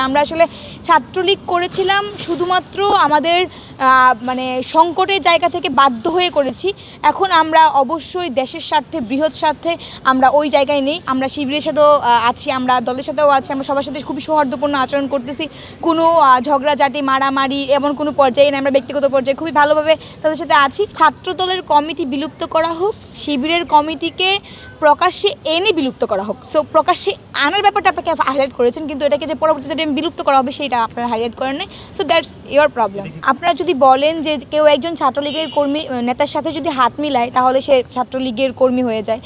আমরা আসলে ছাত্রলীগ করেছিলাম শুধুমাত্র আমাদের মানে সংকটের জায়গা থেকে বাধ্য হয়ে করেছি। এখন আমরা অবশ্যই দেশের স্বার্থে, বৃহৎ স্বার্থে আমরা ওই জায়গায় নেই। আমরা শিবিরের সাথেও আছি, আমরা দলের সাথেও আছি, আমরা সবার সাথে খুবই সৌহার্দ্যপূর্ণ আচরণ করতেছি। কোনো ঝগড়াঝাটি, মারামারি এমন কোনো পর্যায়ে নেই, আমরা ব্যক্তিগত পর্যায়ে খুবই ভালোভাবে তাদের সাথে আছি। ছাত্র দলের কমিটি বিলুপ্ত করা হোক, শিবিরের কমিটিকে প্রকাশ্যে এনে বিলুপ্ত করা হোক। সো প্রকাশ্যে আনার ব্যাপারটা আপনাকে হাইলাইট করেছেন, কিন্তু এটাকে যে পরবর্তীতে বিলুপ্ত করা হবে সেটা আপনারা হাইলাইট করেন নাই। So that's your problem. আপনারা যদি বলেন যে কেউ একজন ছাত্রলীগের কর্মী নেতার সাথে যদি হাত মিলায় তাহলে সে ছাত্রলীগের কর্মী হয়ে যায়,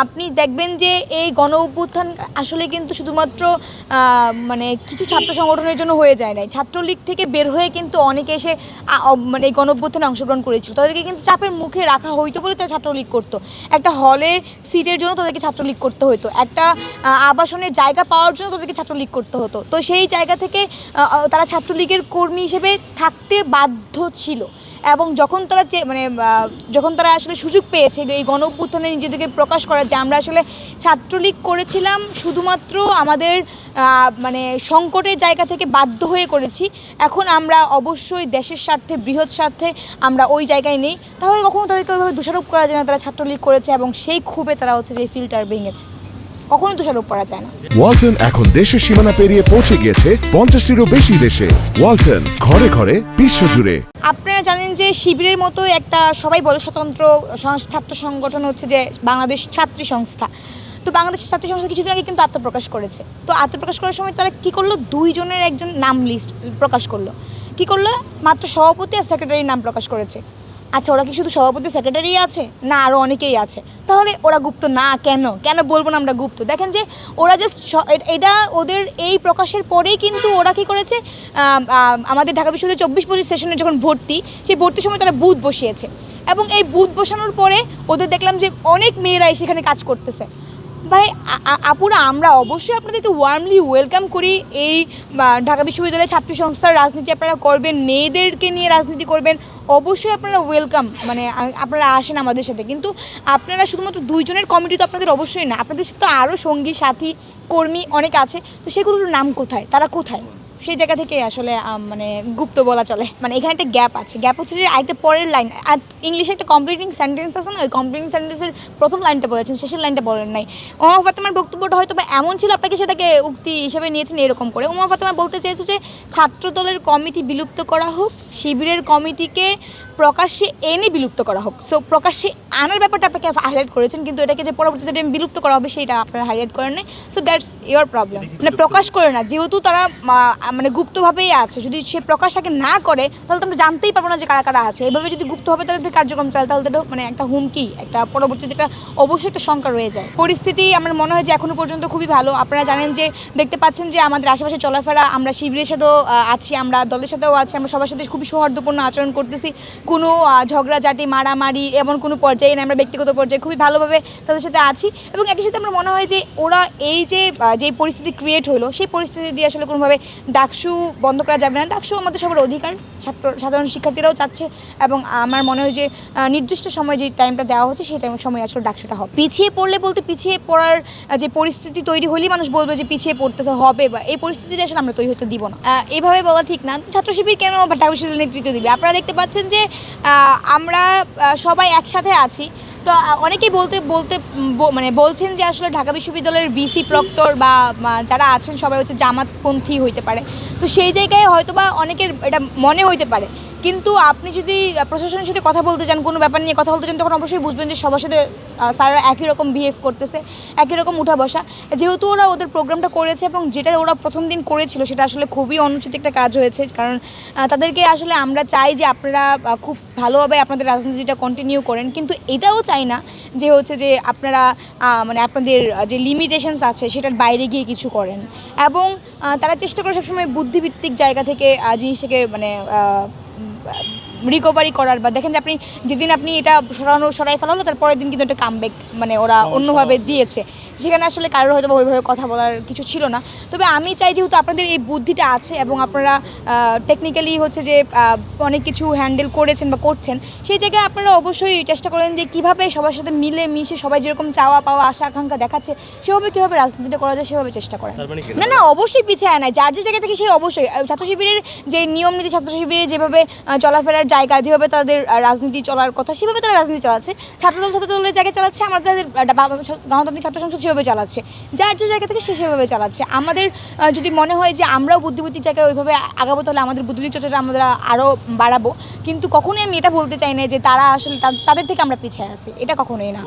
আপনি দেখবেন যে এই গণ অভ্যুত্থান আসলে কিন্তু শুধুমাত্র মানে কিছু ছাত্র সংগঠনের জন্য হয়ে যায় নাই। ছাত্রলীগ থেকে বের হয়ে কিন্তু অনেকে এসে মানে এই গণ অভ্যুত্থানে অংশগ্রহণ করেছিল। তাদেরকে কিন্তু চাপের মুখে রাখা হইতো বলে তারা ছাত্রলীগ করতো। একটা হলে সিটের জন্য তাদেরকে ছাত্রলীগ করতে হতো, একটা আবাসনের জায়গা পাওয়ার জন্য তাদেরকে ছাত্রলীগ করতে হতো। তো সেই জায়গা থেকে তারা ছাত্রলীগের কর্মী হিসেবে থাকতে বাধ্য ছিল। এবং যখন তারা আসলে সুযোগ পেয়েছে এই গণ অভ্যুত্থানে নিজেদেরকে প্রকাশ করার, যে আমরা আসলে ছাত্রলীগ করেছিলাম শুধুমাত্র আমাদের মানে সংকটের জায়গা থেকে বাধ্য হয়ে করেছি, এখন আমরা অবশ্যই দেশের স্বার্থে, বৃহৎ স্বার্থে আমরা ওই জায়গায় নেই, তাহলে কখনো তাদেরকে ওইভাবে দোষারোপ করা যায় না তারা ছাত্রলীগ করেছে এবং সেই ক্ষোভে তারা হচ্ছে যে ফিল্টার ভেঙেছে। কখনো দোষারোপ করা যায় না। ওয়ালটন এখন দেশের সীমানা পেরিয়ে পৌঁছে গিয়েছে 50টিরও বেশি দেশে। ওয়ালটন, ঘরে ঘরে, বিশ্বজুড়ে। আপনারা জানেন যে শিবিরের মতো একটা সবাই বলে স্বতন্ত্র ছাত্র সংগঠন হচ্ছে যে বাংলাদেশ ছাত্রী সংস্থা। তো বাংলাদেশ ছাত্রী সংস্থা কিছুদিন আগে কিন্তু আত্মপ্রকাশ করেছে। তো আত্মপ্রকাশ করার সময় তারা কী করলো, 2 জনের একজন নাম লিস্ট প্রকাশ করলো। কী করলো, মাত্র সভাপতি আর সেক্রেটারির নাম প্রকাশ করেছে। আচ্ছা, ওরা কি শুধু সভাপতি সেক্রেটারি আছে না আরও অনেকেই আছে? তাহলে ওরা গুপ্ত না কেন বলবো না আমরা গুপ্ত? দেখেন যে ওরা জাস্ট এটা ওদের এই প্রকাশের পরেই কিন্তু ওরা কী করেছে, আমাদের ঢাকা বিশ্ববিদ্যালয়ের 24-25 সেশনে যখন ভর্তি, সেই ভর্তির সময় তারা বুথ বসিয়েছে এবং এই বুথ বসানোর পরে ওদের দেখলাম যে অনেক মেয়েরাই সেখানে কাজ করতেছে। ভাই আপুরা, আমরা অবশ্যই আপনাদেরকে ওয়ার্মলি ওয়েলকাম করি। এই ঢাকা বিশ্ববিদ্যালয়ের ছাত্রী সংস্থার রাজনীতি আপনারা করবেন, মেয়েদেরকে নিয়ে রাজনীতি করবেন, অবশ্যই আপনারা ওয়েলকাম, মানে আপনারা আসেন আমাদের সাথে। কিন্তু আপনারা শুধুমাত্র 2 জনের কমিটি তো আপনাদের অবশ্যই না, আপনাদের সাথে তো আরও সঙ্গী সাথী কর্মী অনেক আছে। তো সেগুলোর নাম কোথায়, তারা কোথায়? সেই জায়গা থেকে আসলে মানে গুপ্ত বলা চলে। মানে এখানে একটা গ্যাপ আছে। গ্যাপ হচ্ছে যে আরেকটা পরের লাইন, আর ইংলিশে একটা কমপ্লিটিং সেন্টেন্স আছে না, ওই কমপ্লিটিং সেন্টেন্সের প্রথম লাইনটা বলেছেন, শেষের লাইনটা বলেন নাই। উমা ফাতেমার বক্তব্যটা হয়তো বা এমন ছিল, আপনাকে সেটাকে উক্তি হিসেবে নিয়েছেন এরকম করে। উমা ফাতেমা বলতে চেয়েছে যে ছাত্র দলের কমিটি বিলুপ্ত করা হোক, শিবিরের কমিটিকে প্রকাশ্যে এনে বিলুপ্ত করা হোক। সো প্রকাশ্যে আনার ব্যাপারটা আপনাকে হাইলাইট করেছেন, কিন্তু এটাকে যে পরবর্তীতে বিলুপ্ত করা হবে সেটা আপনারা হাইলাইট করেন নাই। So that's your problem. মানে প্রকাশ করে না, যেহেতু তারা মানে গুপ্তভাবেই আছে, যদি সে প্রকাশ আগে না করে তাহলে তো আমরা জানতেই পারবো না যে কারা কারা আছে। এভাবে যদি গুপ্তভাবে তাদের কার্যক্রম চলে তাহলে তো মানে একটা হুমকি, একটা পরবর্তীতে একটা অবশ্যই একটা শঙ্কা রয়ে যায়। পরিস্থিতি আমার মনে হয় যে এখনও পর্যন্ত খুবই ভালো। আপনারা জানেন যে দেখতে পাচ্ছেন যে আমাদের আশেপাশে চলাফেরা, আমরা শিবিরের সাথেও আছি, আমরা দলের সাথেও আছি, আমরা সবার সাথে খুবই সৌহার্দ্যপূর্ণ আচরণ করতেছি। কোনো ঝগড়াঝাটি, মারামারি এমন কোনো পর্যায়ে নেই, আমরা ব্যক্তিগত পর্যায়ে খুবই ভালোভাবে তাদের সাথে আছি। এবং একই সাথে আমার মনে হয় যে ওরা এই যে পরিস্থিতি ক্রিয়েট হলো, সেই পরিস্থিতি দিয়ে আসলে কোনোভাবে ডাকসু বন্ধ করা যাবে না। ডাকসু আমাদের সবার অধিকার, সাধারণ শিক্ষার্থীরাও চাচ্ছে, এবং আমার মনে হয় যে নির্দিষ্ট সময় যে টাইমটা দেওয়া হচ্ছে সেই সময় আসলে ডাকসুটা হবে। পিছিয়ে পড়লে বলতে পিছিয়ে পড়ার যে পরিস্থিতি তৈরি হলেই মানুষ বলবে যে পিছিয়ে পড়তেছে হবে, বা এই পরিস্থিতিটা আসলে আমরা তৈরি হতে দিব না। এইভাবে বলা ঠিক না। ছাত্র শিবির কেন ঢাকা বিশ্ববিদ্যালয়ের নেতৃত্ব দিবে? আপনারা দেখতে পাচ্ছেন যে আমরা সবাই একসাথে আছি। তো অনেকেই বলছেন যে আসলে ঢাকা বিশ্ববিদ্যালয়ের ভিসি প্রক্টর বা যারা আছেন সবাই হচ্ছে জামাতপন্থী হইতে পারে। তো সেই জায়গায় হয়তো বা অনেকের এটা মনে হইতে পারে, কিন্তু আপনি যদি প্রশাসনের সাথে কথা বলতে চান, কোনো ব্যাপার নিয়ে কথা বলতে চান, তখন অবশ্যই বুঝবেন যে সবার সাথে স্যাররা একই রকম বিহেভ করতেছে, একই রকম উঠা বসা। যেহেতু ওরা ওদের প্রোগ্রামটা করেছে এবং যেটা ওরা প্রথম দিন করেছিল সেটা আসলে খুবই অনুচিত একটা কাজ হয়েছে। কারণ তাদেরকে আসলে আমরা চাই যে আপনারা খুব ভালোভাবে আপনাদের রাজনীতিটা কন্টিনিউ করেন, কিন্তু এটাও চাই না যে হচ্ছে যে আপনারা মানে আপনাদের যে লিমিটেশনস আছে সেটার বাইরে গিয়ে কিছু করেন। এবং তারা চেষ্টা করে সবসময় বুদ্ধিভিত্তিক জায়গা থেকে জিনিসটাকে মানে রিকভারি করার, বা দেখেন যে আপনি যেদিন আপনি এটা সরাই ফেলা হলো তার পরের দিন কিন্তু একটা কামব্যাক মানে ওরা অন্যভাবে দিয়েছে, সেখানে আসলে কারোর হয়তো ওইভাবে কথা বলার কিছু ছিল না। তবে আমি চাই যেহেতু আপনাদের এই বুদ্ধিটা আছে এবং আপনারা টেকনিক্যালি হচ্ছে যে অনেক কিছু হ্যান্ডেল করেছেন বা করছেন, সেই জায়গায় আপনারা অবশ্যই চেষ্টা করেন যে কীভাবে সবার সাথে মিলে মিশে সবাই যেরকম চাওয়া পাওয়া আশা আকাঙ্ক্ষা দেখাচ্ছে সেভাবে কীভাবে রাজনীতিটা করা যায় সেভাবে চেষ্টা করেন। না না, অবশ্যই পিছিয়ে নাই, যার যে জায়গা থেকে সেই অবশ্যই ছাত্র শিবিরের যে নিয়ম নীতি, ছাত্র শিবিরের যেভাবে চলাফেরার জায়গা, যেভাবে তাদের রাজনীতি চলার কথা সেভাবে তারা রাজনীতি চালাচ্ছে, ছাত্রদলের জায়গায় চালাচ্ছে, আমাদের গণতান্ত্রিক ছাত্র সংসদ সেভাবে চালাচ্ছে, যার যে জায়গা থেকে সে সেভাবে চালাচ্ছে। আমাদের যদি মনে হয় যে আমরাও বুদ্ধিবৃত্তিক জায়গায় ওইভাবে আগাবো তাহলে আমাদের বুদ্ধিবৃত্তিক চর্চাটা আমরা আরও বাড়াবো, কিন্তু কখনোই আমি এটা বলতে চাই না যে তারা আসলে তাদের থেকে আমরা পিছিয়ে আছি, এটা কখনোই না।